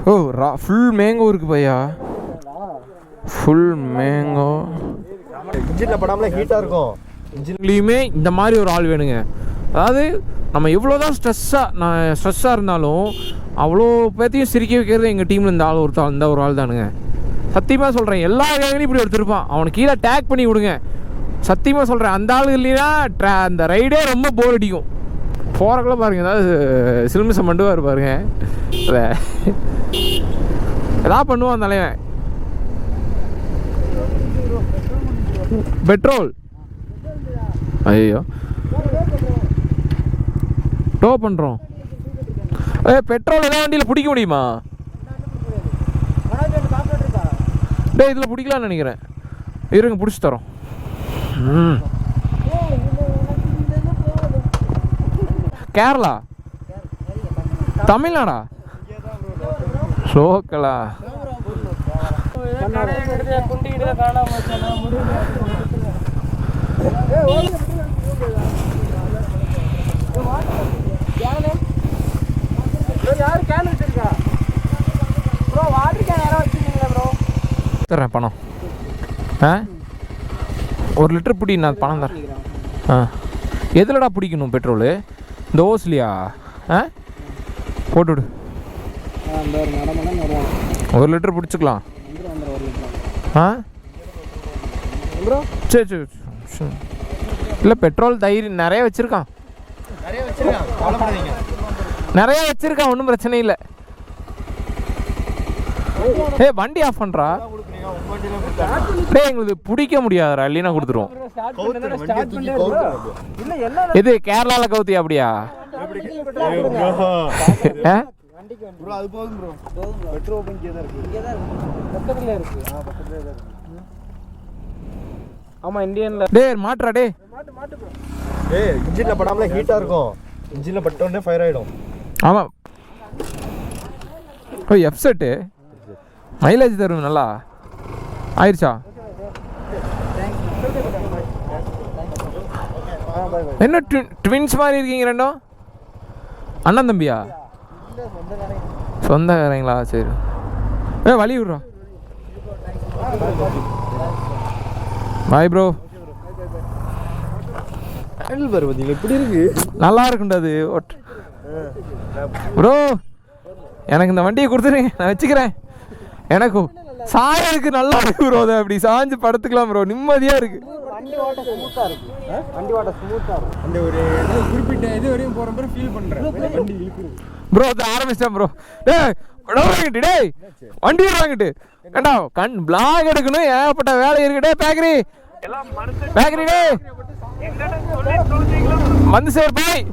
ஓ full mango இருக்கு பையா, full mango. இன்ஜினில் படாமலே ஹீட்டாக இருக்கும். இன்ஜின்லேயுமே இந்த மாதிரி ஒரு ஆள் வேணுங்க. அதாவது நம்ம எவ்வளோ தான் ஸ்ட்ரெஸ்ஸாக இருந்தாலும் அவ்வளோ பேர்த்தையும் சிரிக்க வைக்கிறது எங்கள் டீமில் இந்த ஆள் இந்த ஒரு ஆள் தானுங்க. சத்தியமாக சொல்கிறேன், எல்லா கேங்களையும் இப்படி எடுத்துருப்பான். அவனுக்கு கீழே டேக் பண்ணி விடுங்க. சத்தியமாக சொல்கிறேன், அந்த ஆள் இல்லைன்னா அந்த ரைடே ரொம்ப போர் அடிக்கும். போகிறக்குள்ள பாருங்கள், ஏதாவது சிலுமிசம் பண்ணுவார் பாருங்க. எதாவது பண்ணுவான் தலைவன். பெட்ரோல் ஐயோ டோ பண்ணுறோம். பெட்ரோல் எதாவது வண்டியில் பிடிக்க முடியுமா? டே இதில் பிடிக்கலான்னு நினைக்கிறேன். இருங்க பிடிச்சி தரோம். கேரளா, தமிழ்நாடா, லோக்கலா? தரேன் பணம். 1 லிட்டர் பிடி, நான் பணம் தரேன். எதுலடா பிடிக்கணும் பெட்ரோலு? இந்த ஓஸ்லியா? போட்டுவிடு. 1 லிட்டர் பிடிச்சிக்கலாம். சரி சரி. இல்லை பெட்ரோல் தைரியம் நிறைய வச்சுருக்கான், நிறைய வச்சுருக்கான், ஒன்றும் பிரச்சனை இல்லை. வண்டி ஆஃப் பண்ணுறா. எங்களுக்கு பிடிக்க முடியாதுடா, இல்லைன்னா கொடுத்துருவோம். இது கேரளாவில் கவுத்தியா? அப்படியா? ஆமா இந்தியன்ல. டேய் மாட்றா டேய். இன்ஜின்ல படாமலே ஹீட்டா இருக்கும். இன்ஜின்ல பட்ட உடனே ஃபயர் ஆயிடும். ஆமா. எஃப் செட் மைலேஜ் தரும் நல்லா. ஆயிருச்சா? என்ன ட்வின்ஸ் மாதிரி இருக்கீங்க ரெண்டும்? அண்ணன் தம்பியா? சொந்தக்காரங்களா? சரி. வழி விடுறோம். Bye bro. எப்படி இருக்கு? நல்லா இருக்குண்டா அது ப்ரோ. எனக்கு இந்த வண்டியை கொடுத்துருங்க, நான் வச்சுக்கிறேன். எனக்கு சாயலுக்கு நல்லா இருக்கு ப்ரோ. அதை அப்படி சாஞ்சு படுத்துக்கலாம் ப்ரோ, நிம்மதியாக இருக்கு. அந்த ஒரு குறிப்பிட்ட இது வரையும் போகிற மாதிரி ஃபீல் பண்ணுறேன் ப்ரோ. அதை ஆரம்பிச்சிட்டேன் ப்ரோ. வாங்கிட்டு டேய் வண்டி வாங்கிட்டு ஏண்டா பிளாக் எடுக்கணும், ஏகப்பட்ட வேலை இருக்குடே. பேக்கரி டே வந்து சேர் பாய்.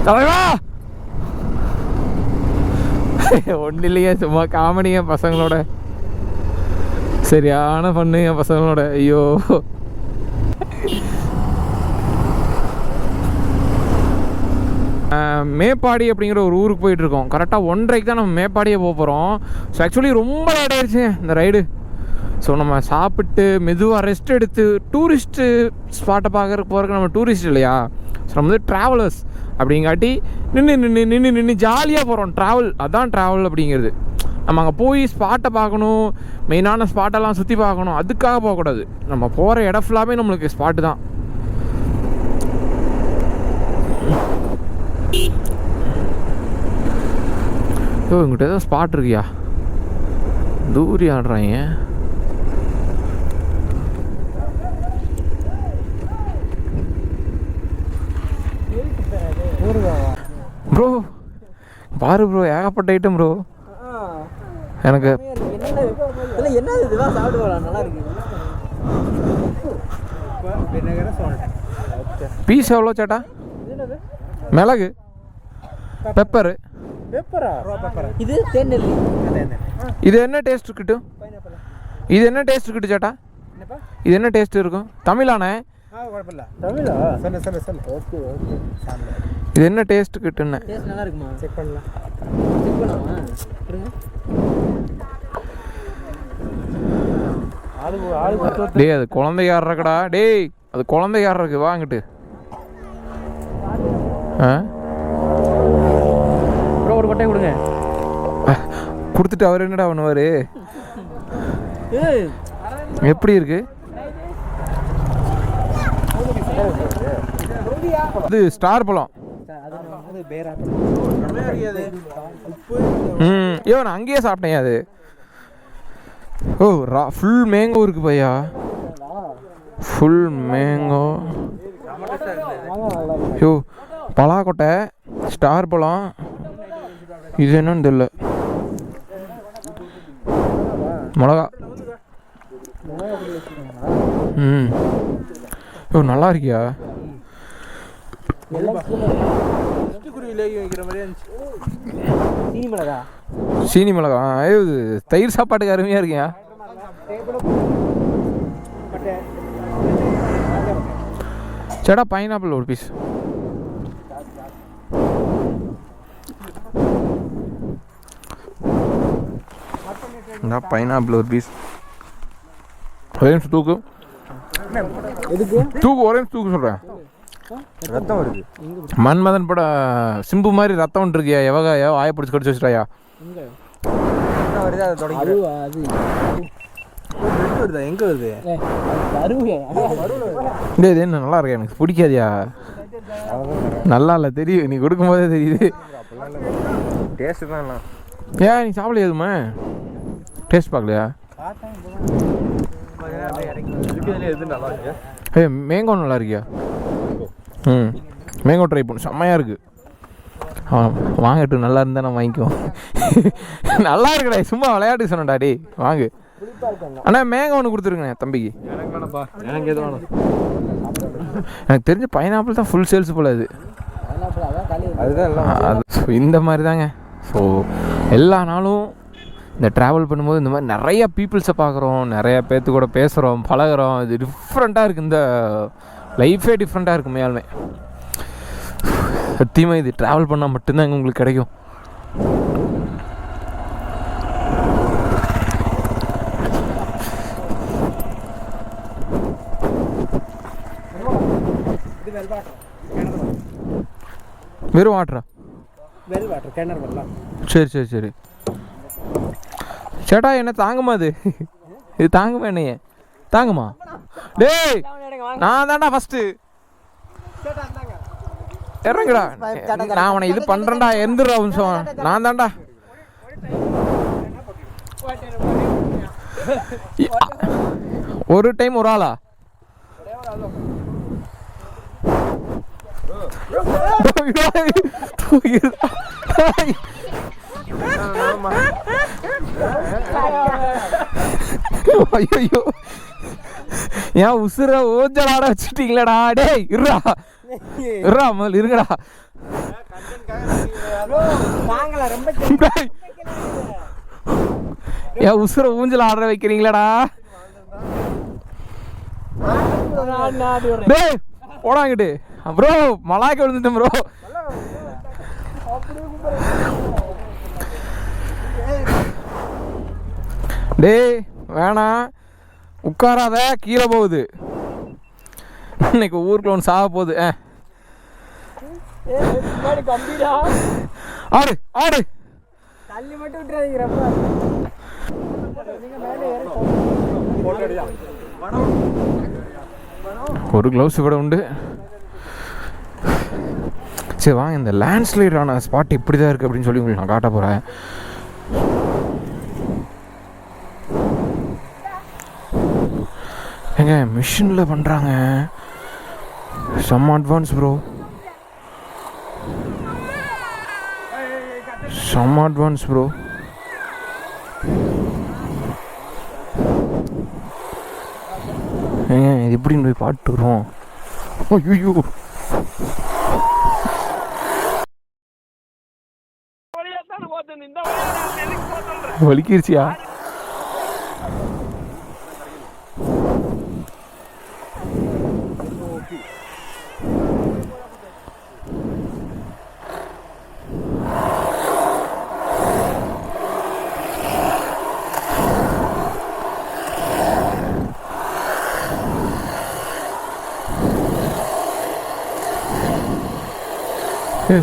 தலைவா ஒன்றும் இல்லையே, சும்மா காமெடிங்க பசங்களோட. சரியான பண்ணுங்க பசங்களோட. ஐயோ மேப்பாடி அப்படிங்கிற ஒரு ஊருக்கு போயிட்டுருக்கோம். கரெக்டாக 1:30க்கு தான் நம்ம மேப்பாடியே போக போகிறோம். ஸோ ஆக்சுவலி ரொம்ப லேட் ஆகிடுச்சுங்க இந்த ரைடு. ஸோ நம்ம சாப்பிட்டு மெதுவாக ரெஸ்ட் எடுத்து டூரிஸ்ட்டு ஸ்பாட்டை போகிறதுக்கு நம்ம டூரிஸ்ட் இல்லையா. ஸோ நம்ம வந்து ட்ராவலர்ஸ் அப்படிங்காட்டி நின்று ஜாலியாக போகிறோம். அதான் ட்ராவல் அப்படிங்கிறது. நம்ம அங்கே போய் ஸ்பாட்டை பார்க்கணும், மெயினான ஸ்பாட்டெல்லாம் சுற்றி பார்க்கணும், அதுக்காக போகக்கூடாது. நம்ம போகிற இடம் ஃபுல்லாமே நம்மளுக்கு ஸ்பாட்டு தான். இங்கிட்ட ஏதோ ஸ்பாட் இருக்கியா? தூரி ஆடுறாங்க. ப்ரோ பாரு ப்ரோ, ஏகப்பட்ட ஐட்டம் ப்ரோ. எனக்கு பீஸ் எவ்வளோ சேட்டா? மிளகு, பெப்பரு. இது என்ன டேஸ்ட் இருக்கட்டும்? இது என்ன டேஸ்ட் இருக்கட்டும் சேட்டா? இது என்ன டேஸ்ட் இருக்கும்? தமிழானே? இது என்ன டேஸ்ட் கிட்டுன்னு? டேய் அது குழந்தையாடுறக்கடா டேய், அது குழந்தையாடுறக்கு வாங்கிட்டு ப்ரோ ஒரு கொட்டை கொடுங்க. கொடுத்துட்டு அவர் என்னடா பண்ணுவார்? எப்படி இருக்கு அது? ஸ்டார் பழம். ஐயோ நான் அங்கேயே சாப்பிட்டேன் அது. ஓ ஃபுல் மேங்கோ இருக்கு பையா, ஃபுல் மேங்கோ. ஐயோ பலாக்கொட்டை, ஸ்டார் பழம், இது என்னன்னு தெரியல. மிளகா. ஓ நல்லா இருக்கியா? சீனி மிளகா. ஐயோ தயிர் சாப்பாட்டுக்கு அருமையா இருக்கியா? சேடா பைனாப்பிள் ஒரு பீஸ். பைனாப்பிள் ஒரு பீஸ். ஒரே நிமிஷம் தூக்கு. தூக்கு ஒரே நிமிஷம் தூக்கு சொல்கிறேன். ரத்தம் வருது. மன்மதன் பட சிம்பு மாதிரி ரத்தம் ஒன்று இருக்கியா? எவகாயா ஆய பிடிச்சி கடிச்சு வச்சுட்டாயா? வருது அதை தொடங்கி. எங்க வருது? இது என்ன நல்லா இருக்கா? எனக்கு பிடிக்காதியா? நல்லா இல்லை தெரியும், நீ கொடுக்கும் போதே தெரியுது. டேஸ்ட் தான் இல்லை. ஏன் நீ சாப்பிடலையா எதுவுமே? டேஸ்ட் பார்க்கலையா? ஏ மேங்கோ நல்லா இருக்கியா? மேங்கோ ட்ரை பண்ணு, செம்மையாக இருக்குது. வாங்கட்டு நல்லா இருந்தால் நான் வாங்கிக்குவோம். நல்லா இருக்குடா, சும்மா விளையாட்டு சொன்னடா. டே வாங்கு. அண்ணா மேங்கோ ஒன்று கொடுத்துருங்க தம்பிக்கு. எனக்கு எது வேணும்? எனக்கு தெரிஞ்ச பைனாப்பிள் தான் ஃபுல் சேல்ஸ் போல. அதுதான் ஸோ இந்த மாதிரி தாங்க. ஸோ எல்லா நாளும் இந்த ட்ராவல் பண்ணும்போது இந்த மாதிரி நிறைய பீப்புள்ஸை பார்க்குறோம், நிறையா பேர்த்து கூட பேசுகிறோம், பழகிறோம். இது டிஃப்ரெண்ட்டாக இருக்குது. இந்த லைஃபே டிஃப்ரெண்ட்டாக இருக்குது மேலுமே. சத்தியமாக இது ட்ராவல் பண்ணால் மட்டும்தான் இங்கே உங்களுக்கு கிடைக்கும். வெறும் வாட்டரா? சரி சரி சரி. சேட்டா என்ன தாங்குமா? இது தாங்குமா? என்னைய தாங்குமா? டேய் நான் தான்டா ஃபஸ்ட்டு இறங்குடா. நான் உன இது பண்ணுறேன்டா, எந்திரா நிமிஷம். நான் தான்டா. ஒரு டைம் ஒரு ஆளா? ஐயோ ஏன் உசுர ஓஞ்சல் ஆட வச்சுட்டீங்களடா? டேய் இருடா இருடா, முதல்ல இருங்கடா. ஏன் உசுர ஊஞ்சல் ஆட வைக்கிறீங்களடா? டேய் போடாங்கிட்டு ப்ரோ, மலாய்க்கு விழுந்துட்டேன் ப்ரோ. டேய் வேணாம், உட்காராத, கீழே போகுது. இன்னைக்கு ஊருக்குள்ள ஒன்று சாக போகுது. ஆடு ஆடு தள்ளி மட்டும் விட்டுறாதீங்க. ஒரு க்ளவுஸ் கூட உண்டு. சரி வாங்க, இந்த லேண்ட்ஸ்லைட் ஆன ஸ்பாட் இப்படி தான் இருக்குது அப்படின்னு சொல்லி உங்களுக்கு நான் காட்ட போகிறேன். ஏங்க மிஷினில் பண்ணுறாங்க, செம்ம அட்வான்ஸ் ப்ரோ, செம்ம அட்வான்ஸ் ப்ரோ. ஏங்க இது எப்படின்னு போய் பாட்டுக்கிறோம். ஐயோ வலிக்கிருச்சியா?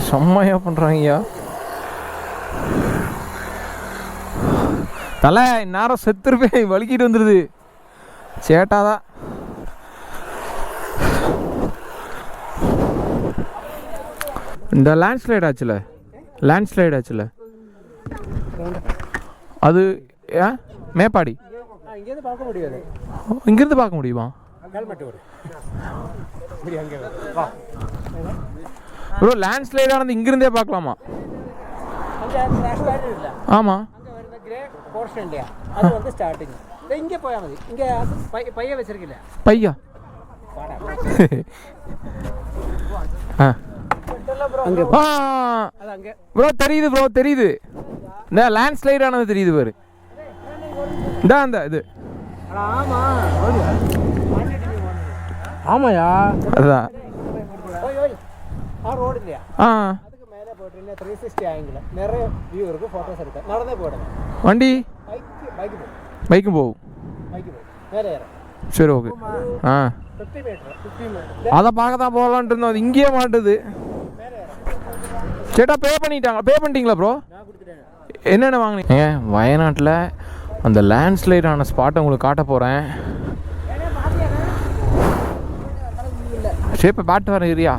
செம்மையாக பண்ணுறாங்கய்யா. தலை இந்நேரம் செத்துருப்பேன், வலிக்கிட்டு வந்துடுது சேட்டாதான். இந்த லேண்ட்ஸ்லைட் ஆச்சுல அது ஏன் மேப்பாடி இங்கேருந்து பார்க்க முடியுமா ப்ரோ? லேண்ட்ஸ்லைட் ஆனது இங்கிருந்தே பார்க்கலாமா? ஆமாம். பையா ப்ரோ தெரியுது ப்ரோ, தெரியுது. இந்த லேண்ட்ஸ்லைட் ஆனது தெரியுது பாரு. இந்த இது ஆமாயா, அதுதான். வண்டி பைக்கும் போகும். சரி ஓகே. அதை பார்க்க தான் போகலான்ட்டு இருந்தோம், அது இங்கேயே மாட்டுது. சேட்டா பே பண்ணிட்டீங்களா ப்ரோ? என்னென்ன வாங்கினீங்க? வயநாட்டில் அந்த லேண்ட்ஸ்லைட் ஆன ஸ்பாட்டை உங்களுக்கு காட்ட போகிறேன். சரி இப்போ பாட்டு வர ஏரியா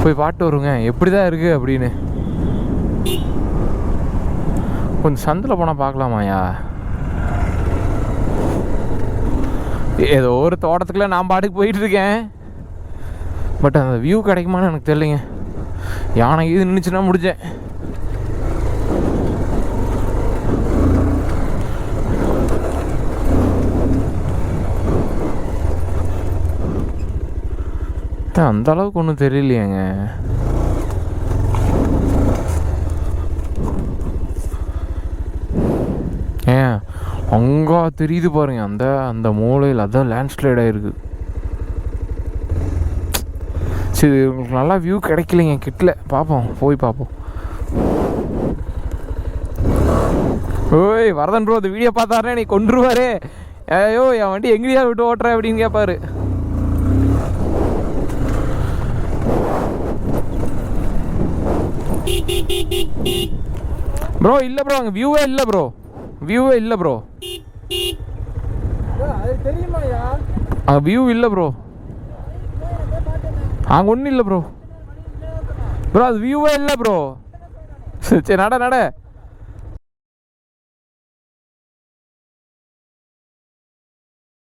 போய் பாட்டு வருங்க எப்படி தான் இருக்குது அப்படின்னு. கொஞ்சம் சந்தில் போனால் பார்க்கலாமாயா? ஏதோ ஒரு தோட்டத்துக்குள்ளே நான் பாட்டுக்கு போயிட்டுருக்கேன். பட் அந்த வியூ கிடைக்குமான்னு எனக்கு தெரியலைங்க. யானை இது நின்றுச்சுன்னா முடிஞ்சேன். அந்த அளவுக்கு ஒன்றும் தெரியலையேங்க. ஏன் அங்கே தெரியுது பாருங்க, அந்த மூலையில் அதான் லேண்ட்ஸ்லைட் ஆகிருக்கு. சரி உங்களுக்கு நல்லா வியூ கிடைக்கலைங்க கிட்டல, பார்ப்போம் போய் பார்ப்போம். ஓய் வரதன் ப்ரோ, இந்த வீடியோ பார்த்தாருன்னா நீ கொண்டுருவாரு. ஐயோ என் வண்டி எங்கேயா விட்டு ஓட்டுற அப்படின்னு கேட்பாரு. ப்ரோ இல்லை ப்ரோ, அங்கே வியூவே இல்லை ப்ரோ, அங்கே வியூ இல்லை ப்ரோ, அங்கே ஒன்றும் இல்லை ப்ரோ. அது வியூவே இல்லை ப்ரோ. சரி நட